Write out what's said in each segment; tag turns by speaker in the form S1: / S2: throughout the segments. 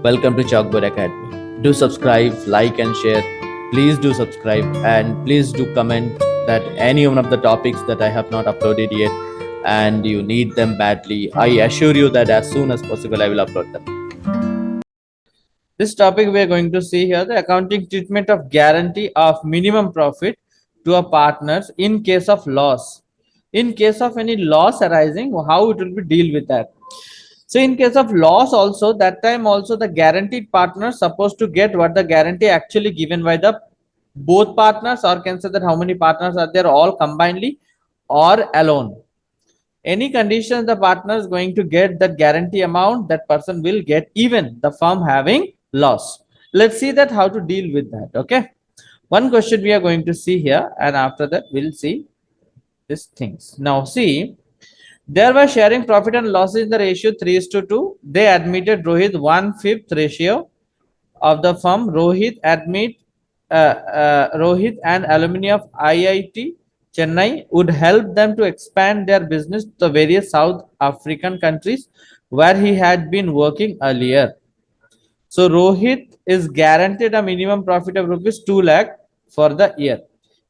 S1: Welcome to Chalkboard Academy. Do subscribe, like, and share. Please do subscribe and please do comment that any one of the topics that I have not uploaded yet and you need them badly. I assure you that as soon as possible I will upload them. This topic we are going to see here, the accounting treatment of guarantee of minimum profit to a partners in case of loss. In case of any loss arising, how it will be deal with that. So in case of loss also, that time also the guaranteed partner supposed to get what the guarantee actually given by the both partners, or can say that how many partners are there, all combinedly or alone. Any condition the partner is going to get that guarantee amount, that person will get, even the firm having loss. Let's see that how to deal with that. Okay, one question we are going to see here, and after that we'll see these things. Now see, they were sharing profit and losses in the ratio 3:2. They admitted Rohit 1/5 ratio of the firm. Rohit and alumni of IIT Chennai would help them to expand their business to the various South African countries where he had been working earlier. So Rohit is guaranteed a minimum profit of rupees 2 lakh for the year.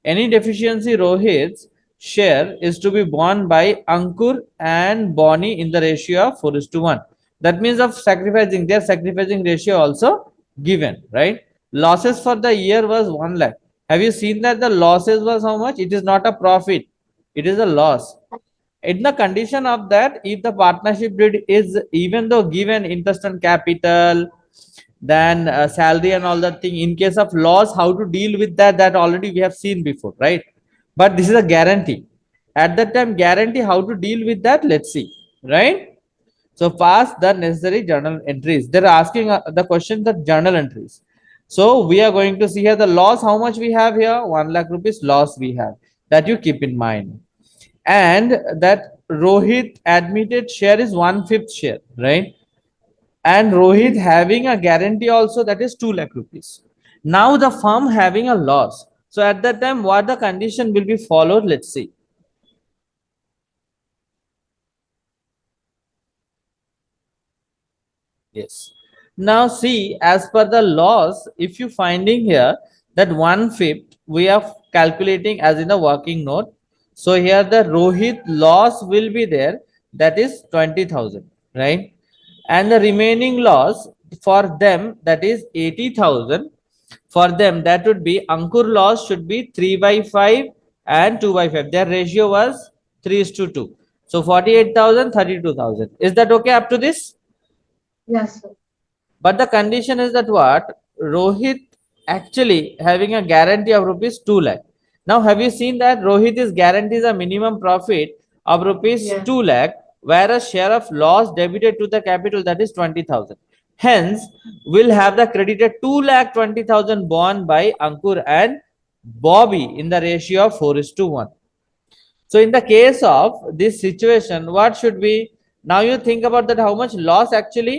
S1: Any deficiency Rohit's share is to be borne by Ankur and Bonnie in the ratio of 4:1. That means of sacrificing, their sacrificing ratio also given, right? Losses for the year was 1 lakh. Have you seen that the losses was how much? It is not a profit, it is a loss. In the condition of that, if the partnership deed is even though given interest on capital, then salary and all that thing, in case of loss, how to deal with that, that already we have seen before, right? But this is a guarantee. At that time, guarantee, how to deal with that, let's see, right? So pass the necessary journal entries. They're asking the question, the journal entries. So we are going to see here the loss, how much we have here, 1 lakh rupees loss we have, that you keep in mind. And that Rohit admitted share is 1/5 share, right? And Rohit having a guarantee also, that is 2 lakh rupees. Now the firm having a loss. So at that time, what the condition will be followed, let's see. Yes. Now see, as per the loss, if you finding here that 1/5, we are calculating as in the working note. So here the Rohit loss will be there, that is 20,000, right? And the remaining loss for them, that is 80,000. For them, that would be Ankur loss should be 3/5 and 2/5. Their ratio was 3:2. So 48,000, 32,000. Is that okay up to this?
S2: Yes, sir.
S1: But the condition is that what? Rohit actually having a guarantee of rupees 2 lakh. Now, have you seen that Rohit is guarantees a minimum profit of rupees
S2: Yeah.
S1: 2 lakh, whereas share of loss debited to the capital, that is 20,000. Hence, will have the credited 2 lakh 20,000 borne by Ankur and Bobby in the ratio of 4:1. So in the case of this situation, what should be? Now you think about that, how much loss actually,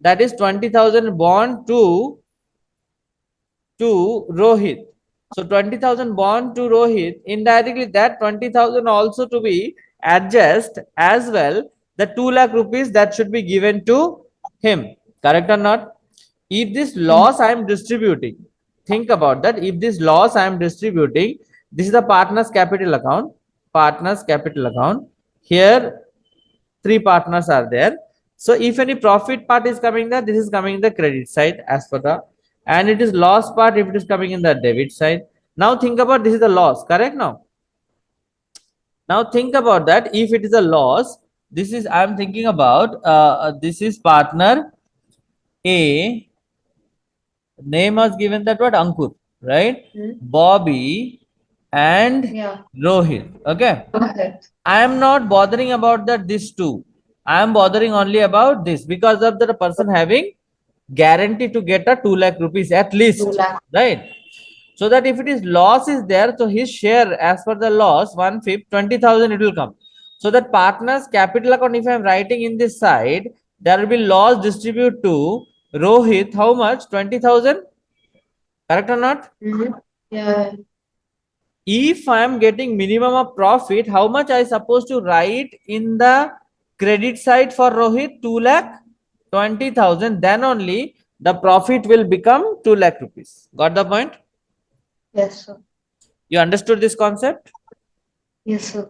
S1: that is 20,000 bond to Rohit. So 20,000 bond to Rohit, indirectly that 20,000 also to be adjust as well, the 2 lakh rupees that should be given to him, correct or not? If this loss I am distributing, think about that, if this loss I am distributing, this is the partners capital account, here 3 partners are there. So if any profit part is coming there, this is coming in the credit side as per the, and it is loss part if it is coming in the debit side. Now think about, this is the loss, correct? Now think about that, if it is a loss, this is, I am thinking about this is partner A, name was given that what, Ankur, right? Bobby and Rohit. Okay, I am not bothering about that this two. I am bothering only about this, because of the person having guarantee to get a 2 lakh rupees at least, right? So that if it is loss is there, so his share as per the loss 1/5, 20,000 it will come. So that partner's capital account, if I am writing in this side, there will be loss distribute to Rohit, how much? 20,000, correct or not?
S2: Yeah.
S1: If I am getting minimum of profit, how much I supposed to write in the credit side for Rohit? 2 lakh 20,000. Then only the profit will become 2 lakh rupees. Got the point?
S2: Yes, sir.
S1: You understood this concept?
S2: Yes, sir.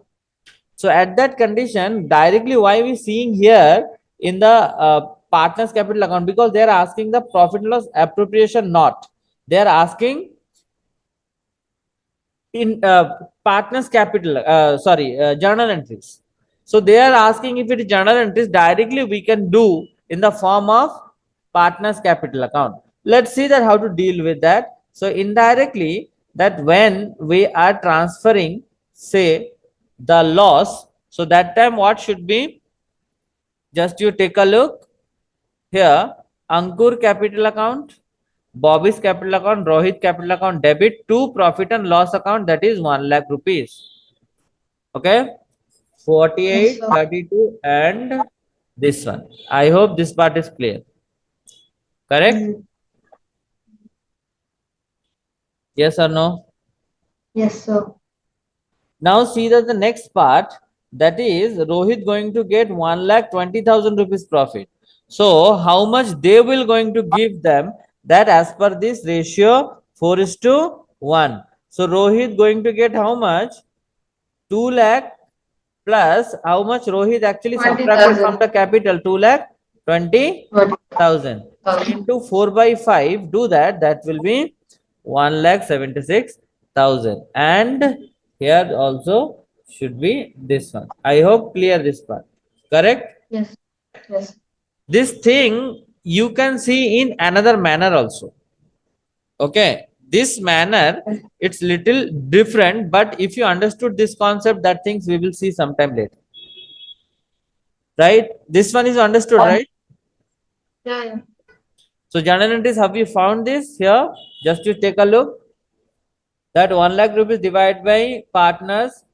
S1: So at that condition, directly why we seeing here in the partners capital account, because they are asking the profit and loss appropriation, not they are asking in partners capital, journal entries. So they are asking if it is journal entries, directly we can do in the form of partners capital account. Let's see that how to deal with that. So indirectly, that when we are transferring, say, the loss, so that time what should be, just you take a look here, Ankur capital account, Bobby's capital account, Rohit capital account, debit to profit and loss account, that is 1 lakh rupees. Okay,
S2: Yes,
S1: 48,
S2: sir.
S1: 32, and this one. I hope this part is clear. Correct?
S2: Mm.
S1: Yes or no?
S2: Yes, sir.
S1: Now see that the next part, that is Rohit going to get 1,20,000 rupees profit. So how much they will going to give them, that as per this ratio 4 is to 1. So Rohit going to get how much? 2 lakh plus how much Rohit actually subtracted from
S2: 20,000.
S1: the capital, 2 lakh 20,000. So
S2: 20,000.
S1: into 4 by 5, do that, that will be 1 lakh 76,000. And here also should be this one. I hope clear this part. Correct?
S2: Yes. Yes.
S1: This thing you can see in another manner also. Okay, this manner,
S2: Yes.
S1: it's little different, but if you understood this concept, that things we will see sometime later. Right? This one is understood, right?
S2: Yeah, yeah.
S1: So journal entries, have you found this here? Just to take a look. That 1 lakh rupees divided by partners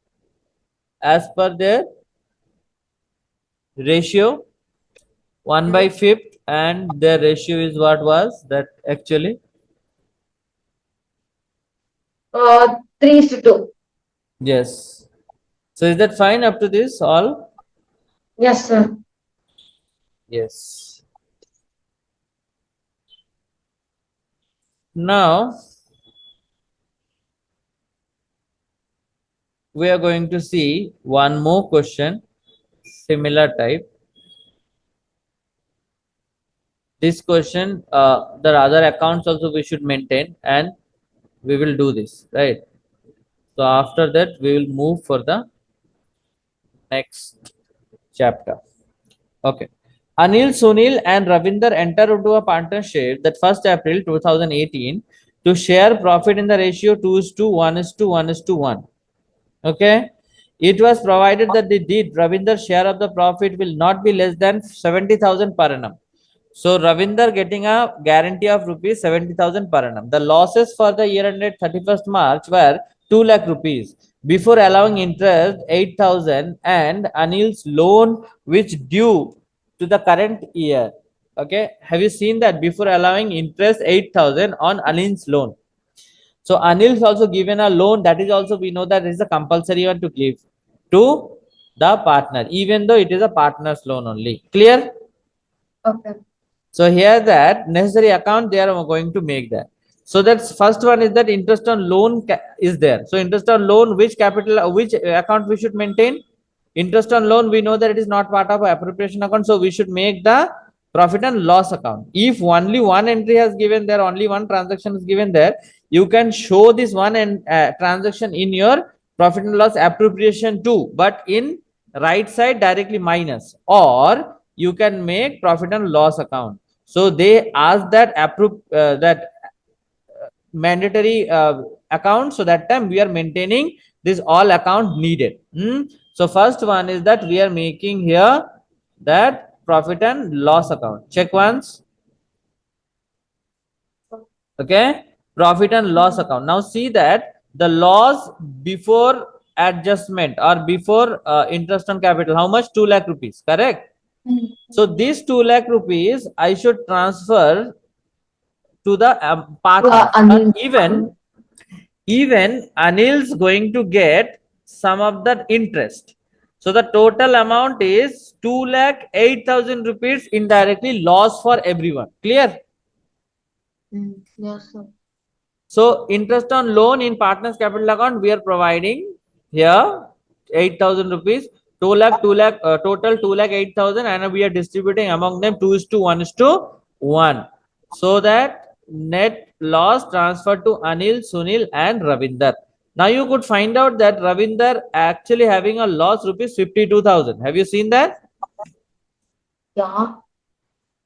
S1: as per their ratio, 1 by
S2: Mm.
S1: fifth, and their ratio is what was that actually?
S2: 3:2.
S1: Yes. So is that fine up to this all?
S2: Yes, sir.
S1: Yes. Now we are going to see one more question, similar type. This question, the other accounts also we should maintain, and we will do this, right? So after that, we will move for the next chapter. Okay. Anil, Sunil, and Ravinder enter into a partnership that 1st April 2018 to share profit in the ratio 2 is to 1 is to 1 is to 1. Okay. It was provided that the deed Ravinder's share of the profit will not be less than 70,000 per annum. So Ravinder getting a guarantee of rupees 70,000 per annum. The losses for the year ended 31st March were 2 lakh rupees. Before allowing interest 8,000 and Anil's loan which due to the current year. Okay. Have you seen that before allowing interest 8,000 on Anil's loan? So Anil is also given a loan, that is also we know that it is a compulsory one to give to the partner, even though it is a partner's loan only. Clear?
S2: Okay.
S1: So here that necessary account they are going to make that. So that's first one is that interest on loan is there. So interest on loan, which capital, which account we should maintain? Interest on loan, we know that it is not part of appropriation account, so we should make the profit and loss account. If only one entry has given there, only one transaction is given there, you can show this one and transaction in your profit and loss appropriation too, but in right side directly minus, or you can make profit and loss account. So they ask that approve that mandatory account, so that time we are maintaining this all account needed. So first one is that we are making here that profit and loss account. Check once. Okay, profit and loss account. Now see that the loss before adjustment or before interest on capital, how much? 2 lakh rupees, correct?
S2: Mm.
S1: So this 2 lakh rupees I should transfer to the partner. But
S2: Anil.
S1: even Anil's going to get some of that interest. So the total amount is 2 lakh 8,000 rupees indirectly loss for everyone. Clear?
S2: Yes, sir.
S1: So interest on loan in partners capital account we are providing here 8,000 rupees, 2 lakh, 2 lakh, total 2 lakh 8,000, and we are distributing among them 2 is to 1 is to 1. So that net loss transferred to Anil, Sunil, and Ravinder. Now you could find out that Ravinder actually having a loss rupees 52,000. Have you seen that?
S2: Yeah.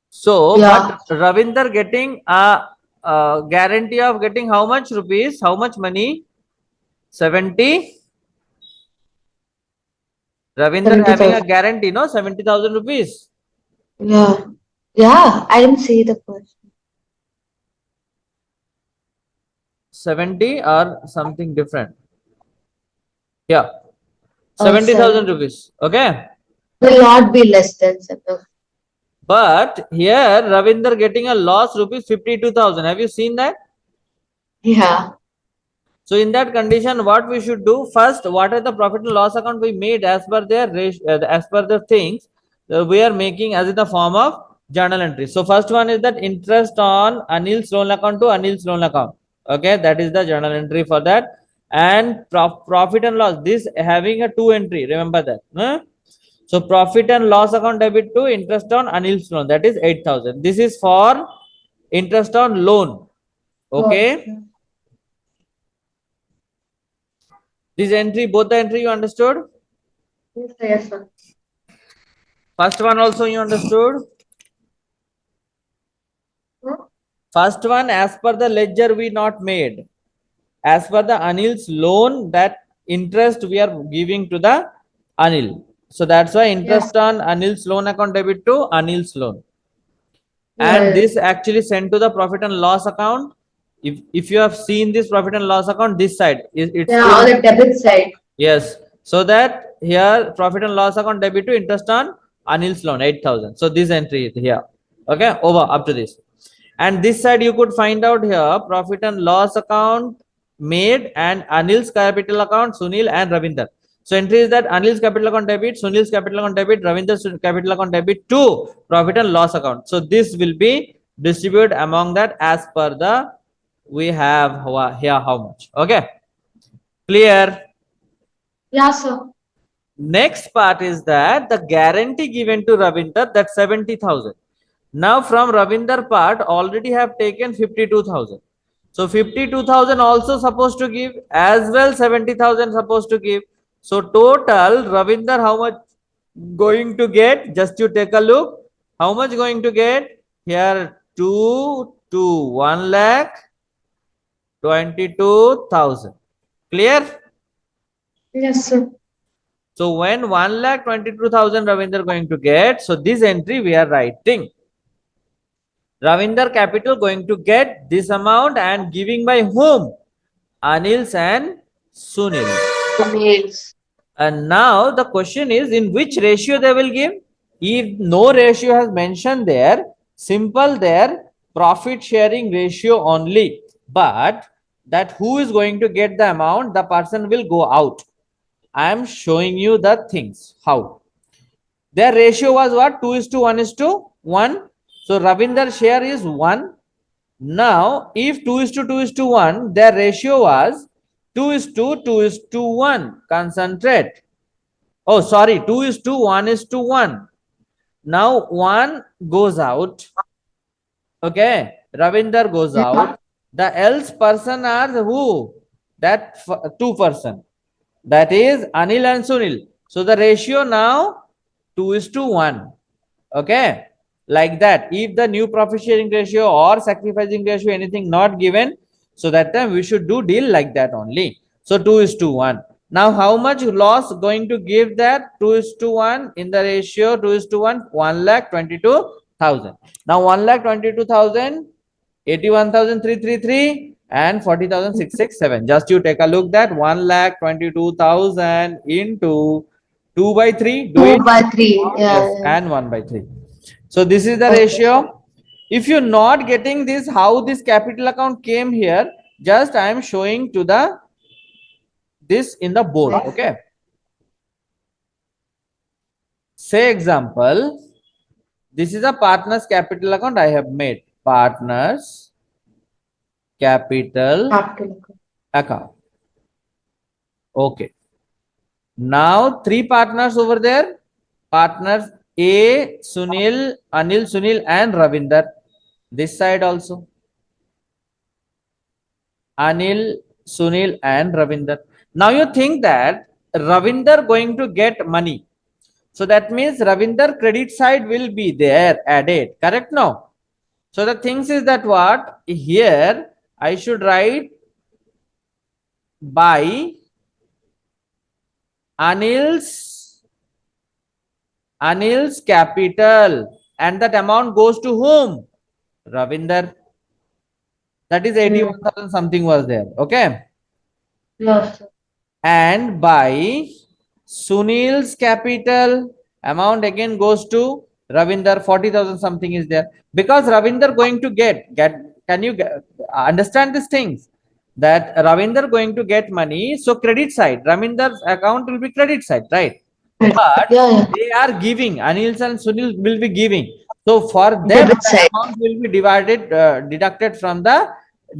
S1: So,
S2: Yeah.
S1: but Ravinder getting a guarantee of getting how much rupees, how much money? 70. Ravinder having a
S2: 70,000.
S1: guarantee, no? 70,000 rupees.
S2: Yeah. Yeah. I didn't see the question.
S1: 70 or something different. Yeah.
S2: Oh,
S1: 70,000
S2: 70.
S1: rupees. Okay.
S2: Will not be less than 7.
S1: But here, Ravinder getting a loss rupees 52,000. Have you seen that?
S2: Yeah.
S1: So in that condition, what we should do first, what are the profit and loss account we made as per their as per the things we are making as in the form of journal entry. So first one is that interest on Anil's loan account to Anil's loan account. Okay, that is the journal entry for that. And profit and loss, this having a two entry. Remember that. Huh? So profit and loss account debit to interest on Anil's loan, that is 8,000. This is for interest on loan. Okay.
S2: Okay.
S1: This entry, both the entry you understood?
S2: Yes, sir. Yes, sir.
S1: First one also you understood?
S2: Hmm?
S1: First one, as per the ledger we not made. As per the Anil's loan, that interest we are giving to the Anil. So that's why
S2: Yes.
S1: interest on Anil's loan account debit to Anil's loan.
S2: Yeah.
S1: And
S2: Yes.
S1: this actually sent to the profit and loss account. If you have seen this profit and loss account, this side, it's
S2: Yeah. On
S1: in.
S2: the debit side.
S1: Yes. So that here profit and loss account debit to interest on Anil's loan 8,000. So this entry is here. Okay. Over up to this. And this side you could find out here profit and loss account made and Anil's capital account, Sunil and Ravinder. So entry is that Anil's capital account debit, Sunil's capital account debit, Ravinder's capital account debit to profit and loss account. So this will be distributed among that as per the we have here how much. Okay. Clear.
S2: Yeah, sir.
S1: Next part is that the guarantee given to Ravinder, that 70,000. Now from Ravinder part already have taken 52,000. So 52,000 also supposed to give, as well 70,000 supposed to give. So total Ravinder how much going to get? Just you take a look. How much going to get? Here 2 to 1 lakh 22,000. Clear?
S2: Yes, sir.
S1: So when 1 lakh 22,000 Ravinder going to get, so this entry we are writing. Ravinder Capital going to get this amount and giving by whom? Anils and Sunil.
S2: Mails.
S1: And now the question is in which ratio they will give? If no ratio has mentioned there, simple there, profit sharing ratio only. But that who is going to get the amount, the person will go out. I am showing you the things. How? Their ratio was what? 2 is to 1 is to 1. So Ravinder's share is 1. Now, if 2 is to 2 is to 1, their ratio was 2 is to 2 is to 1. Concentrate. Oh, sorry, 2 is to 1 is to 1. Now, 1 goes out. Okay. Ravinder goes
S2: Yeah.
S1: out. The else person are who? That two person. That is Anil and Sunil. So the ratio now 2 is to 1. Okay. Like that. If the new profit sharing ratio or sacrificing ratio, anything not given, so that time we should do deal like that only. So 2 is to 1. Now, how much loss going to give that? 2 is to 1 in the ratio 2 is to 1, 1 lakh 22,000. Now, 1 lakh 22,000, 81,333 and 40,667. Just you take a look that 1 lakh 22,000 into 2 by 3. Do
S2: 2
S1: it.
S2: by 3. Yeah.
S1: Yes,
S2: Yeah.
S1: and 1 by 3. So this is the
S2: Okay.
S1: ratio. If you're not getting this, how this capital account came here, just I am showing to the this in the board.
S2: Okay.
S1: Okay. Say example, this is a partners capital account I have made. Partners capital
S2: capital account.
S1: account. Okay. Now three partners over there. Partners A, Sunil, Anil, Sunil, and Ravinder. This side also. Anil, Sunil, and Ravinder. Now you think that Ravinder going to get money. So that means Ravinder credit side will be there added. Correct now? So the things is that what here I should write by Anil's Anil's capital, and that amount goes to whom? Ravinder. That is
S2: Hmm.
S1: 81,000 something was there. Okay.
S2: Yes, sir.
S1: And by Sunil's capital, amount again goes to Ravinder, 40,000 something is there. Because Ravinder going to get can you understand these things? That Ravinder going to get money, so credit side, Ravinder's account will be credit side, right?
S2: Right.
S1: But
S2: Yeah, yeah.
S1: they are giving, Anil and Sunil will be giving. So for them,
S2: Debit
S1: the
S2: side.
S1: amount will be deducted from the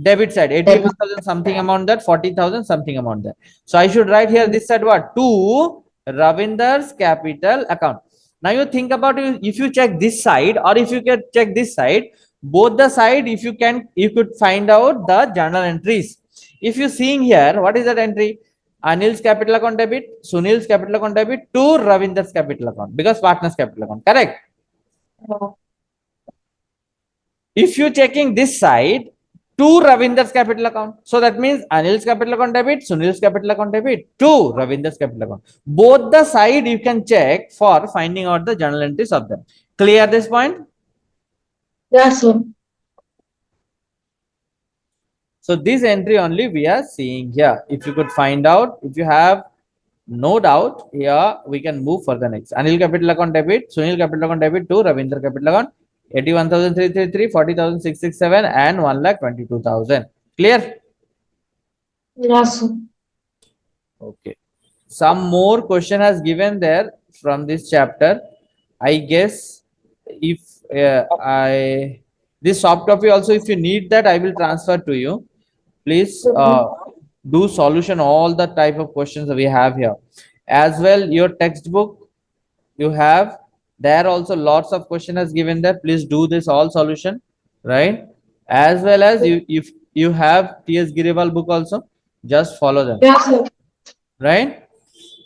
S1: debit side,
S2: Debit.
S1: 81,000 something amount, that 40,000 something amount there. So I should write here
S2: Hmm.
S1: this said what? To Ravinder's capital account. Now you think about it, if you check this side or if you can check this side, both the side, if you can, you could find out the journal entries. If you seeing here, what is that entry? Anil's capital account debit, Sunil's capital account debit to Ravinder's capital account because partner's capital account. Correct.
S2: Oh,
S1: If you checking this side, to Ravinder's capital account. So that means Anil's capital account debit, Sunil's capital account debit to Ravinder's capital account. Both the side you can check for finding out the journal entries of them. Clear this point?
S2: yeah, sir.
S1: So this entry only we are seeing here. If you could find out, if you have no doubt, here we can move for the next. Anil capital account debit, Sunil capital account debit to Ravinder capital account, 81,333, 40,667, and 1,22,000. Clear?
S2: Yeah, sir.
S1: Okay. Some more question has given there from this chapter. I guess if I this soft copy also, if you need that, I will transfer to you. Please
S2: Okay.
S1: do solution all the type of questions that we have here. As well, your textbook you have there also lots of question has given there. Please do this all solution, right? As well as you, if you have T.S. Giriwal book also, just follow them,
S2: Yeah, sir.
S1: right?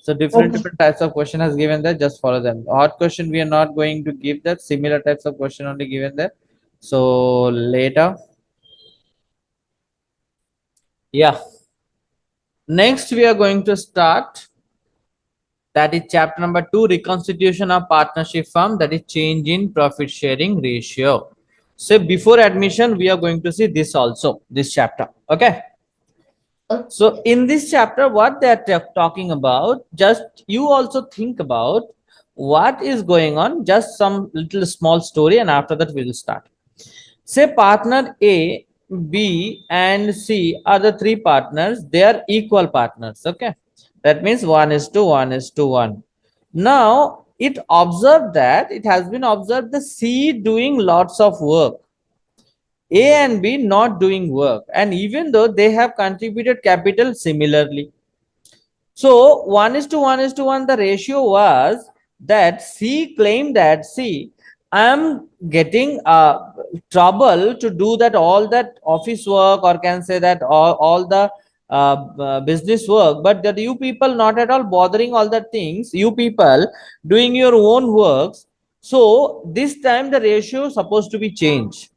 S1: So different
S2: Okay.
S1: different types of question has given there. Just follow them. Hard question we are not going to give that. Similar types of question only given there. So later, yeah. Next we are going to start. That is chapter number 2, reconstitution of partnership firm. That is change in profit sharing ratio. So before admission, we are going to see this also. This chapter. Okay. So
S2: Okay.
S1: in this chapter, what they are talking about, just you also think about what is going on, just some little small story, and after that we will start. Say partner A, B, and C are the three partners. They are equal partners. Okay. That means 1 is to 1 is to 1. Now it observed that it has been observed the C doing lots of work, A and B not doing work, and even though they have contributed capital similarly. So 1 is to 1 is to 1, the ratio was that C claimed that, see, I am getting trouble to do that all that office work, or can say that all the business work, but that you people not at all bothering all the things, you people doing your own works. So this time the ratio supposed to be changed.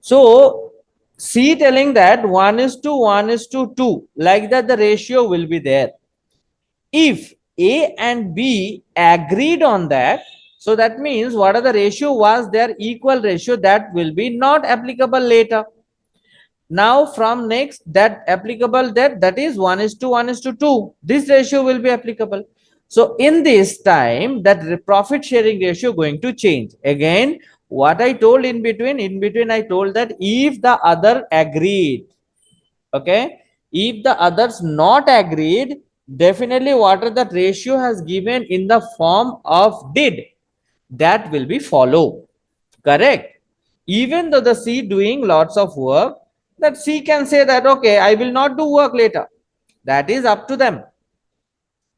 S1: So C telling that 1 is to 1 is to 2, like that the ratio will be there. If A and B agreed on that, so that means what are the ratio was their equal ratio, that will be not applicable later. Now from next that applicable, that is 1 is to 1 is to 2, this ratio will be applicable. So in this time that profit sharing ratio going to change again. What I told in between I told that if the other agreed, okay, if the others not agreed, definitely what are the ratio has given in the form of did, that will be follow. Correct. Even though the C doing lots of work, That C can say that, okay, I will not do work later. That is up to them.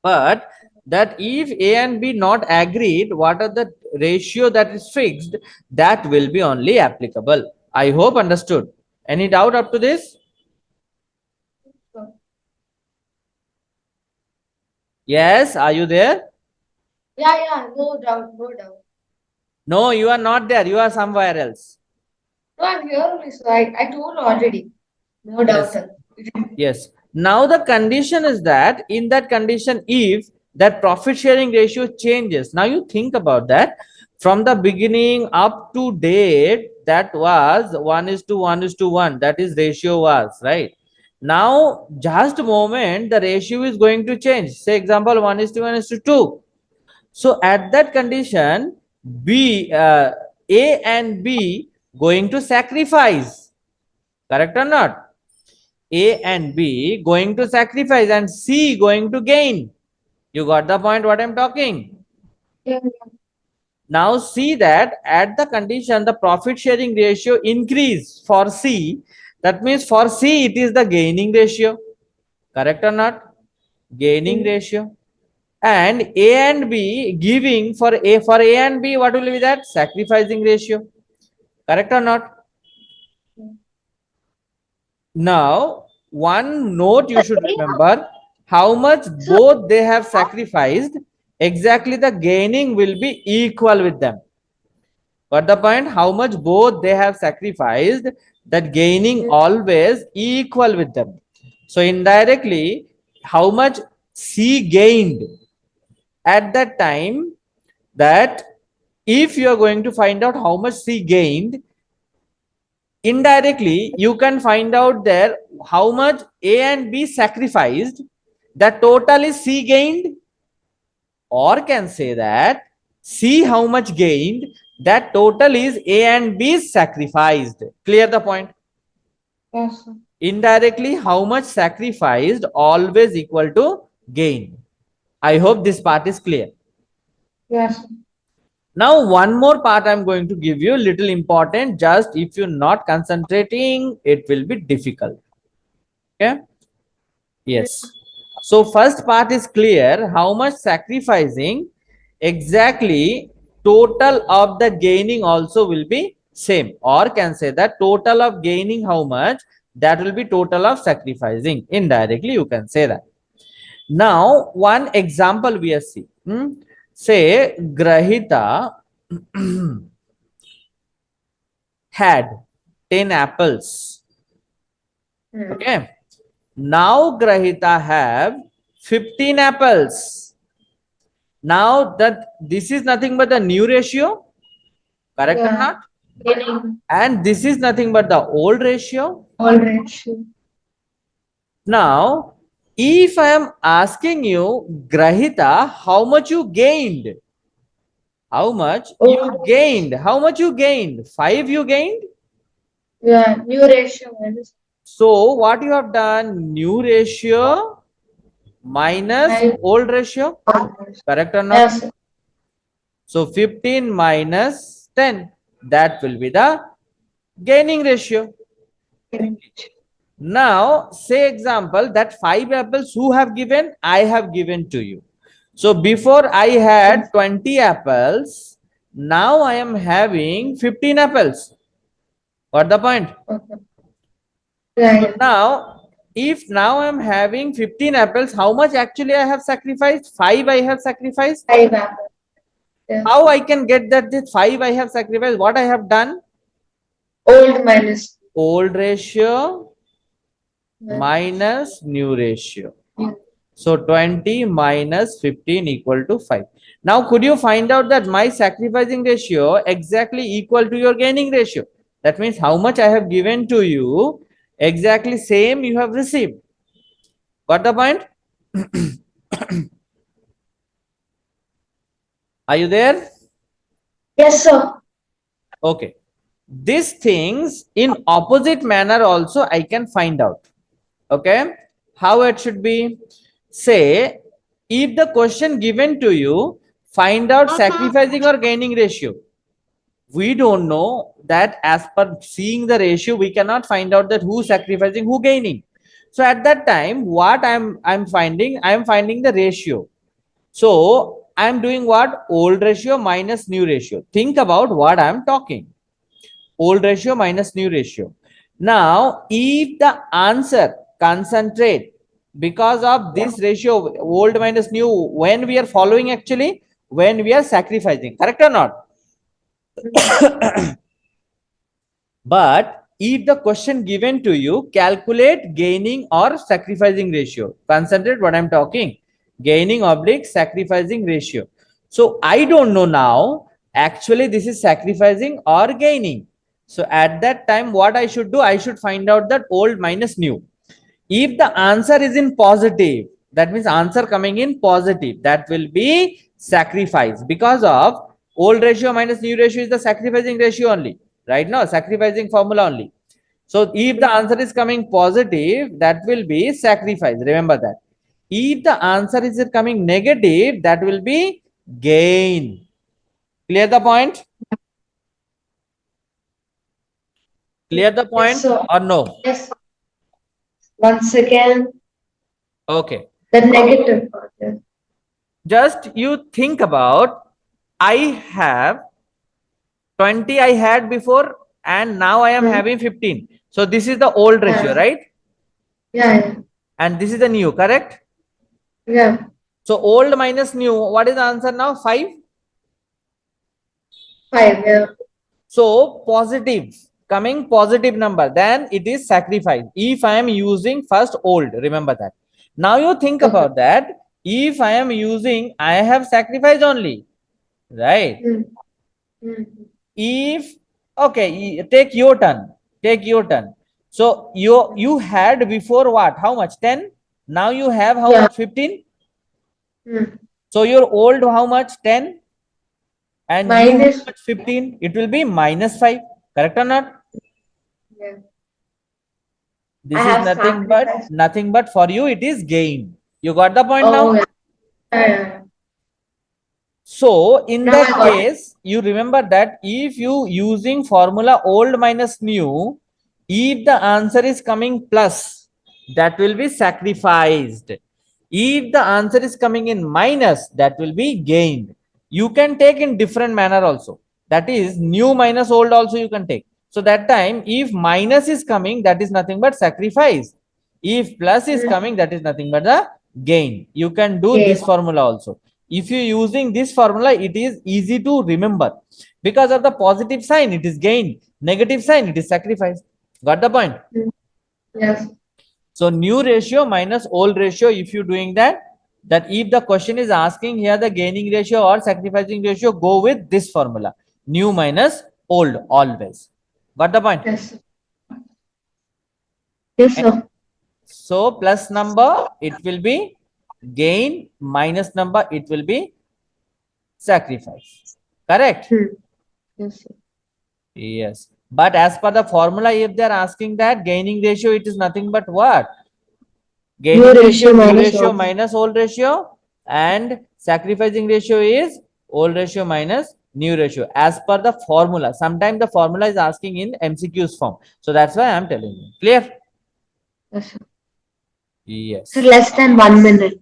S1: But that if A and B not agreed, what are the ratio that is fixed, that will be only applicable. I hope understood. Any doubt up to this?
S2: So,
S1: Yes, are you there?
S2: yeah, no doubt, no doubt.
S1: No, you are not there. You are somewhere else.
S2: No, I'm here only, so I told already. No doubt.
S1: Yes. Yes. Now the condition is that in that condition, if that profit sharing ratio changes, now you think about that. From the beginning up to date, that was 1 is to 1 is to 1. That is ratio was, right? Now, just a moment, the ratio is going to change. Say example 1 is to 1 is to 2. So at that condition, A and B going to sacrifice. Correct or not? A and B going to sacrifice and C going to gain. You got the point what I'm talking?
S2: Yeah,
S1: Now see that at the condition the profit sharing ratio increase for C. That means for C it is the gaining ratio. Correct or not? Gaining
S2: yeah.
S1: ratio. And A and B giving for A and B, what will be that? Sacrificing ratio. Correct or not? Now, one note you should remember, how much
S2: So,
S1: both they have sacrificed, exactly the gaining will be equal with them. Got the point? How much both they have sacrificed, that gaining
S2: yeah,
S1: always equal with them. So indirectly, how much C gained at that time, that if you are going to find out how much C gained, indirectly you can find out there how much A and B sacrificed, the total is C gained, or can say that C how much gained, that total is A and B sacrificed. Clear the point?
S2: yes, sir.
S1: Indirectly how much sacrificed always equal to gain. I hope this part is clear.
S2: Yes, sir.
S1: Now one more part I'm going to give you, little important, just if you're not concentrating it will be difficult. Okay. Yes. So first part is clear. How much sacrificing, exactly total of the gaining also will be same, or can say that total of gaining how much, that will be total of sacrificing. Indirectly you can say that. Now one example we are see. Say Grahita had 10 apples.
S2: Hmm.
S1: Okay. Now Grahita have 15 apples. Now that this is nothing but the new ratio, correct or
S2: Yeah.
S1: not?
S2: Getting
S1: And this is nothing but the old ratio.
S2: all right. Sure.
S1: Now, if I am asking you, Grahita, how much you gained? How much you
S2: Oh,
S1: gained? How much you gained? 5 you gained?
S2: yeah. New ratio minus
S1: So, what you have done? New ratio minus
S2: five.
S1: old ratio, correct or not?
S2: Yes, sir.
S1: So 15 minus 10, that will be the gaining ratio. Now, say example that 5 apples who have given, I have given to you. So before I had 20 apples, now I am having 15 apples. Got the point?
S2: Okay. Yeah,
S1: So
S2: yeah.
S1: now, if now I am having 15 apples, how much actually I have sacrificed? 5 I have sacrificed.
S2: Five apples. Yeah.
S1: How I can get that this 5 I have sacrificed? What I have done?
S2: Old minus
S1: Old ratio
S2: minus
S1: minus new ratio.
S2: new.
S1: So 20 minus 15 equal to 5. Now could you find out that my sacrificing ratio exactly equal to your gaining ratio? That means how much I have given to you, exactly same you have received. Got the point? Are you there?
S2: Yes, sir.
S1: Okay. These things in opposite manner also I can find out. Okay. How it should be? Say, if the question given to you, find out sacrificing or gaining ratio. We don't know that. As per seeing the ratio, we cannot find out that who sacrificing, who gaining. So at that time, what I'm finding the ratio. So I'm doing what? Old ratio minus new ratio. Think about what I'm talking. Old ratio minus new ratio. Now, if the answer concentrate because of this ratio, old minus new, when we are following, actually, when we are sacrificing, correct or not? But if the question given to you, calculate gaining or sacrificing ratio. Concentrate what I'm talking. Gaining oblique sacrificing ratio. So I don't know now. Actually, this is sacrificing or gaining. So at that time, what I should do? I should find out that old minus new. If the answer is in positive, that means answer coming in positive, that will be sacrifice, because of old ratio minus new ratio is the sacrificing ratio only, right? Now sacrificing formula only. So if the answer is coming positive, that will be sacrifice, remember that. If the answer is coming negative, that will be gain. Clear the point? Clear the
S2: Yes,
S1: point
S2: sir.
S1: or no?
S2: Yes. Once again,
S1: Okay,
S2: the negative part. Yes.
S1: just you think about, I have 20 I had before, and now I am
S2: Hmm.
S1: having 15. So this is the old ratio,
S2: Yeah.
S1: right?
S2: Yeah.
S1: And this is the new, correct?
S2: Yeah.
S1: So old minus new, what is the answer now? 5.
S2: Five. Yeah.
S1: So positive, coming positive number, then it is sacrifice. If I am using first old, remember that. Now you think
S2: Okay.
S1: about that. If I am using, I have sacrifice only, right?
S2: Hmm. Hmm.
S1: If, okay, take your turn, take your turn. So you had before what, how much? 10. Now you have how
S2: Yeah.
S1: much? 15.
S2: Hmm.
S1: So your old how much? 10. And new how
S2: Minus.
S1: much? 15. It will be minus 5, correct or not?
S2: Yeah. I
S1: This is
S2: have
S1: nothing
S2: sacrificed.
S1: but for you it is gain. You got the point
S2: Oh,
S1: now?
S2: yeah. Yeah. Yeah.
S1: So in
S2: Now I
S1: that
S2: got it.
S1: case, you remember that if you using formula old minus new, if the answer is coming plus, that will be sacrificed. If the answer is coming in minus, that will be gained. You can take in different manner also. That is new minus old also you can take. So that time, if minus is coming, that is nothing but sacrifice. If plus is
S2: Hmm.
S1: coming, that is nothing but the gain. You can do
S2: Game.
S1: this formula also. If you using this formula, it is easy to remember. Because of the positive sign, it is gain. Negative sign, it is sacrifice. Got the point?
S2: Hmm. Yes.
S1: So new ratio minus old ratio, if you doing that, that if the question is asking here the gaining ratio or sacrificing ratio, go with this formula. New minus old always. Got the point?
S2: Yes. Yes,
S1: And
S2: sir.
S1: so plus number, it will be gain, minus number, it will be sacrifice. Correct?
S2: Hmm. Yes, sir.
S1: Yes. But as per the formula, if they are asking that gaining ratio, it is nothing but what?
S2: New
S1: Gaining ratio,
S2: ratio
S1: new
S2: minus
S1: ratio
S2: old.
S1: minus old ratio, and sacrificing ratio is old ratio minus new ratio as per the formula. Sometimes the formula is asking in MCQs form. So that's why I'm telling you. Clear?
S2: Yes, sir. So
S1: Yes.
S2: less than 1 minute.